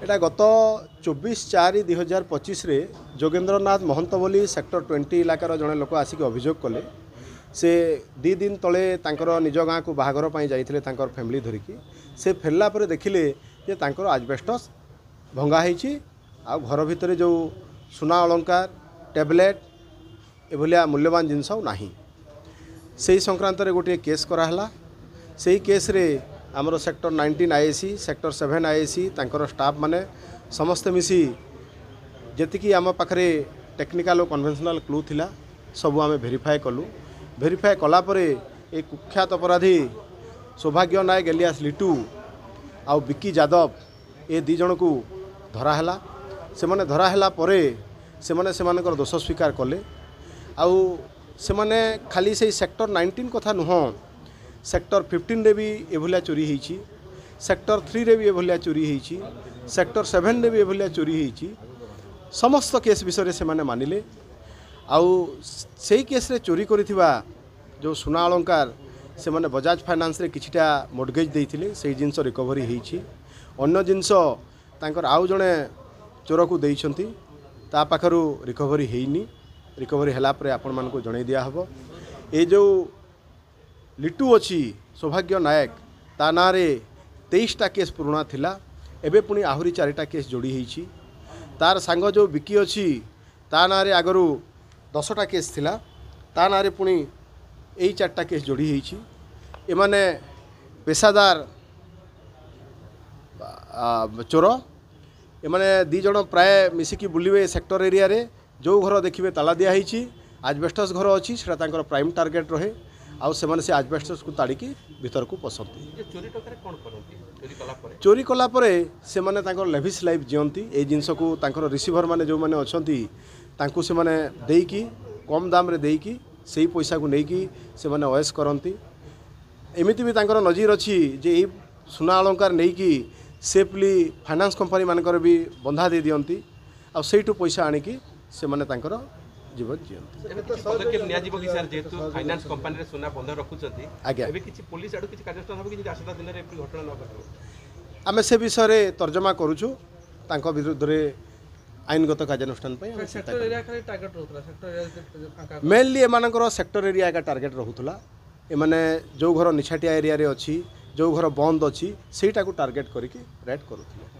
एटा गत 24/4/2025 रे जोगेंद्रनाथ महंत बोली सेक्टर 20 इलाकार जड़े लोक आसिक अभियोग कले से 2 दिन तले तांकर निज गाँ को बाहागर जाइए फैमिली धरिकी से फेरला पर देखिले जे तांकर आजबेस्टस भंगा होईची आ घर भितर जो सुना अलंकार टैबलेट एभलिया मूल्यवान जिनस नाही से संक्रांत रे गोटे केस कराला से केस रे आमर सेक्टर 19 आईएसी सेक्टर 7 आईएसी तांकर स्टाफ माने समस्त मिसी जेतिकी आम पाखरे टेक्निकल और कन्वेंशनल क्लू थिला सबू आम भेरीफाए कलु भेरीफाए कला परे एक कुख्यात अपराधी सौभाग्य नायक एलियास लिटू आउ विक्की यादव ए दी जन को धराला से माने धराला परे से माने सेमानकर दोष स्वीकार कले आउ से माने खाली से सेक्टर 19 कथा नुह सेक्टर 15 रे भी एभलिया चोरी होईची सेक्टर 3 रे भी एभलिया चोरी होईची सेक्टर 7 रे भी एभलिया चोरी होईची समस्त केस विषय से माने मानिले आउ सेही केस रे चोरी करिथिबा जो सुना अलंकार से माने बजाज फाइनेंस रे किछिटा मोर्गेज देइथिले सेही जिंस रिकवरी होईची अन्य जिंस तांकर आउ जणे चोर को देइछंती ता पाखरु रिकवरी हेइनी रिकवरी हला परे आपण मान को जणै दिया हबो ए जो लिटू अच्छी सौभाग्य नायक ता ना रे 23टा केस पुराना थिला एबे पुणी आहुरी 4टा केस जोड़ी होईची तार सांग जो विकी अच्छी ता ना रे आगरू 10टा केस थिला ता ना रे पुणी एई 4टा केस जोड़ी होईची एमाने पेशादार चोर एमाने दी जण प्राय मिसिकी बुलिवे सेक्टर एरिया रे जो घर देखिए ताला दिया होईची आजबेस्टस घर अच्छी सेटा तांकर प्राइम टार्गेट रहे आउ से आजबेस्टस को ताड़िकी भीतर को पसंदी चोरी कला परे से माने तांकर लेविस लाइफ जीवंती ए जिनस को तांकर रिसीभर माने जो माने अछंती तांको से माने देईकी कम दाम रे देईकी सेही पैसा को नेईकी से माने ओएस करंती एमिति भी तांकर नजीर अछि जे ए सुना अलंकार नेईकी सेफली फाइनेंस कंपनी मानकर भी बंधा दे दियंती आ सेहीटू पैसा आनिकी से माने तांकर जीवन जीवंती फाइनेंस कंपनी सुना बंध रखुछंती आज्ञा एबे किछि पुलिस आडू किछि कार्यस्थान हो कि आसता दिन रे घटना न घटो आमे से विषय रे तर्जमा करूछु तांको विरुद्ध रे आईनगत कार्यानुष्ठान सेक्टर एरिया खाली टार्गेट रहउतला सेक्टर एरिया मेनली एमानकर सेक्टर एरिया का टार्गेट रहउतला एमाने जो घर निछाटिया एरिया रे अछि जो घर बंद अछि सेटा को टार्गेट करिके रेड करूथले।